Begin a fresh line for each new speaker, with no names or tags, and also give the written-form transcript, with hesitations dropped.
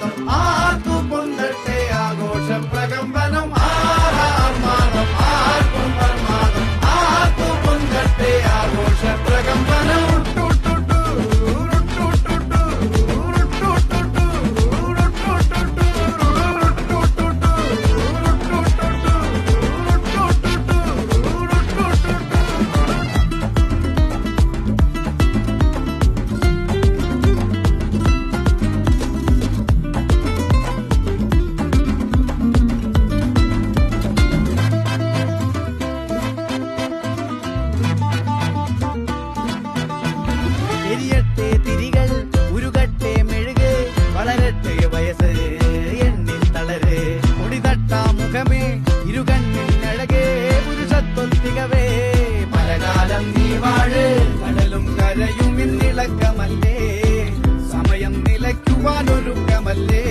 മാതം ആർക്കു പൊന്തട്ടെ ആഘോഷ പ്രകമ്പനം ആറാം മാതം ആർക്കും മാതം ആർക്കു പൊന്തട്ടെ ആഘോഷ പ്രകമ്പനം എരിയട്ടെ തിരികൾ ഉരുകട്ടെ മെഴുക് വളരട്ടെ വയസ്സ് എണ്ണിൽ തളര് ഒടിതട്ടാ മുഖമേ ഇരുകണ്ണിൽ അഴകേ പുരുഷത്വത്തികവേ പലകാലം നീ വാഴ് കടലും കരയും ഇന്നിളക്കമല്ലേ സമയം നിലയ്ക്കുവാനൊരുക്കമല്ലേ